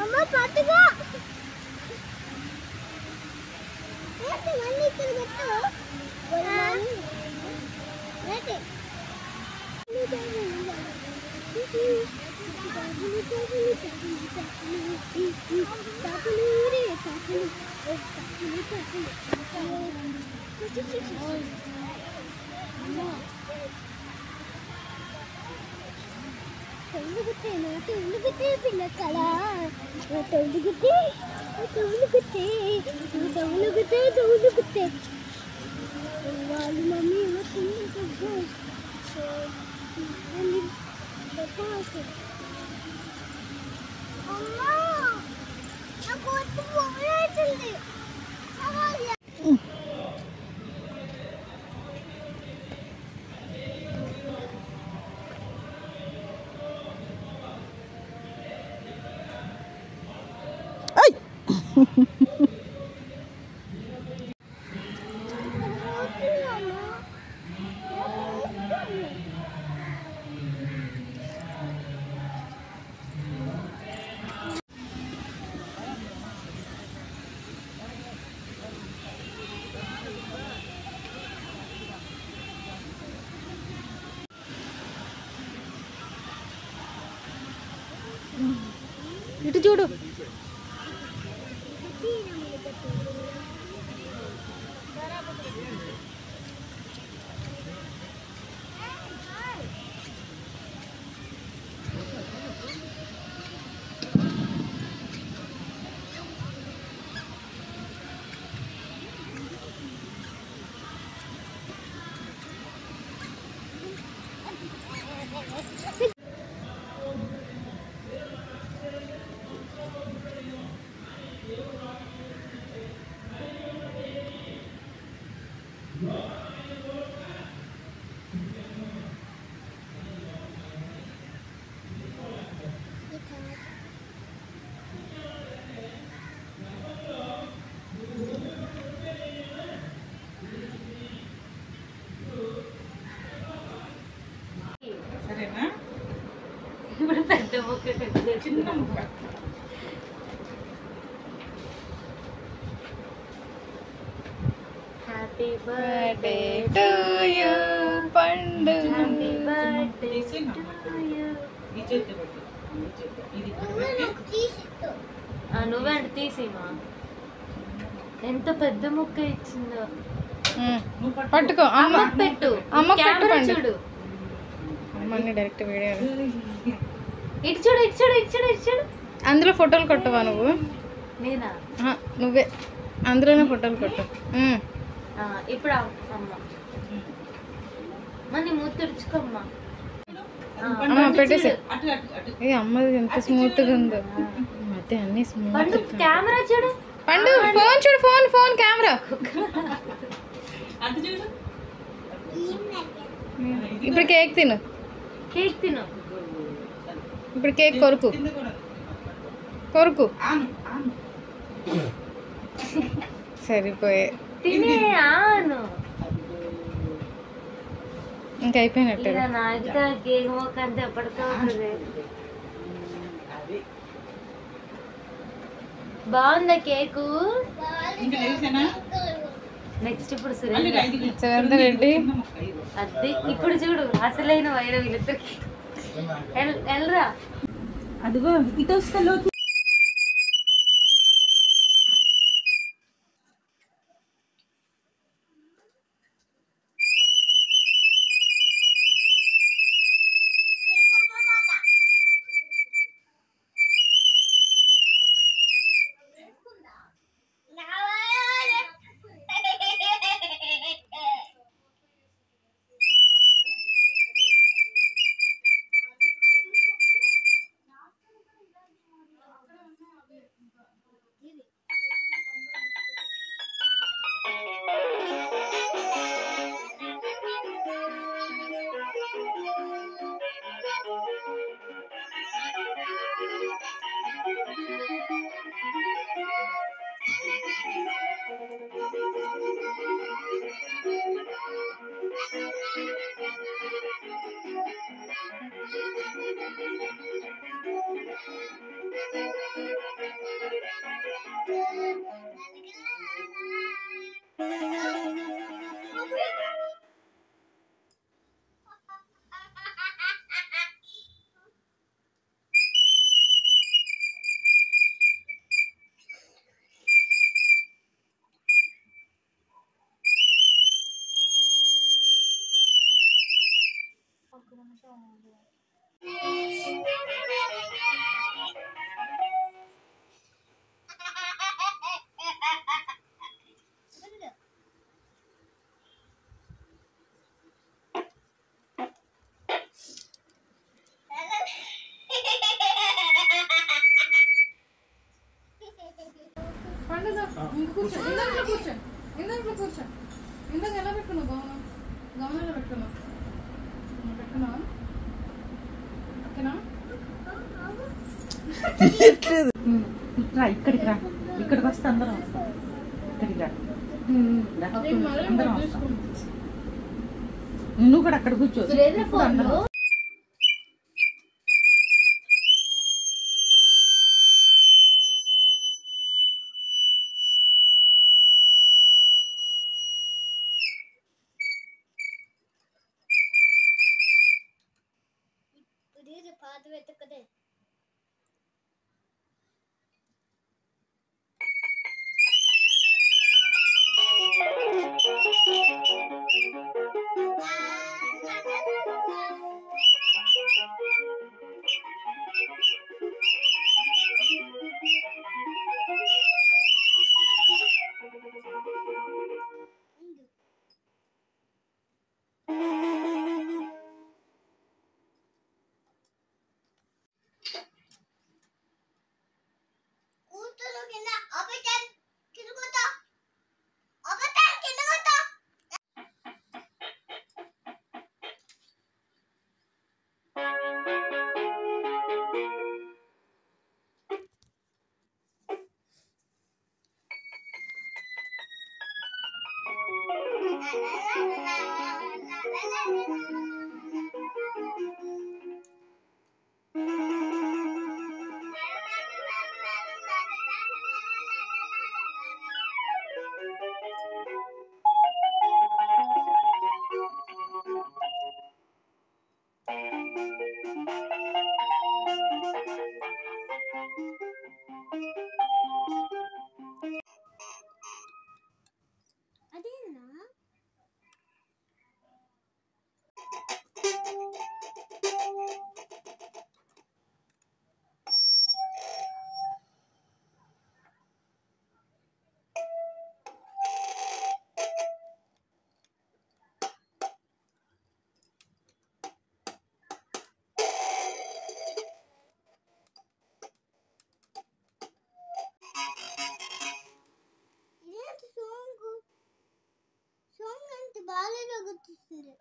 అమ్మ పట్టుకో పిల్లకలా తొలుగుతే తొలుగుతే తొలుగుతే తొలుగుతే వాళ్ళు మమ్మీ అమ్మా నాకు పోతుంది ఇటు చూడు ఇప్పుడు పెద్ద ముక్క చిన్న ముక్క హ్యాపీ బర్త్డే టు యూ పండు హ్యాపీ బర్త్డే టు యూ ఈ చేతి పట్టు ఇది నువ్వే అంటే తీసేమా ఎంత పెద్ద ముక్క ఇచ్చిందో పట్టుకో అమ్మ అమ్మకు పెట్టు అమ్మకు పెట్టు కెమెరా పండు. చూడు అమ్మని డైరెక్ట్ వీడియో ఇటు చూడు ఇటు చూడు ఇటు చూడు ఇటు చూడు అందులో ఫోటోలు కొట్టవా నువ్వు నేనా నువ్వే అందులోనే ఫోటోలు కొట్టు ఇప్పుడు అమ్మ మరి మూత తుడుచుకోమ్మా అమ్మ పెట్టేసి అటు అటు అటు ఏ అమ్మది ఎంత స్మూత్ గా ఉందో మధ్య అన్ని స్మూత్ పండు కెమెరా చూడు పండు ఫోన్ చూడు ఫోన్ ఫోన్ కెమెరా అటు చూడు ఇప్పుడు కేక్ తిను కేక్ తిను ఇప్పుడు కేక్ కొరుకు కింద కూడా కొరుకు ఆను ఆను సరిపోయే తినే ఆను ఇంకా అయిపోయినట్టే ఇలా నాదిగా కేక్ మొక్క అంతే ఎప్పటికో ఉంటుంది అది బాగుందా కేకు ఇంకా లేచేనా నెక్స్ట్ ఇప్పుడు మళ్ళీ సురేంద్ర 5 సురేందర్ రెడ్డి చిన్న ముక్క ఇది అది ఇప్పుడు చూడు అసలైన వైర వీళ్ళిద్దరికి ఎల్రా అదిగో ఇటు వస్తే లోతు కూర్చో ఇందాక కూర్చో ఇందాక ఎలా పెట్టుకున్నావు గమనంలో పెట్టుకున్నావు ఓకేనా రా ఇక్కడికి రా, ఇక్కడికి వస్తే అందరం వస్తాం. ఇక్కడికి రా, అందరం వస్తాం. నువ్వు కూడా అక్కడ కూర్చో. ఇప్పుడు అందరం వస్తాం. పాత వెతకదే అదేనా సాంగ్ అంటే బాగా గుర్తిస్తుంది.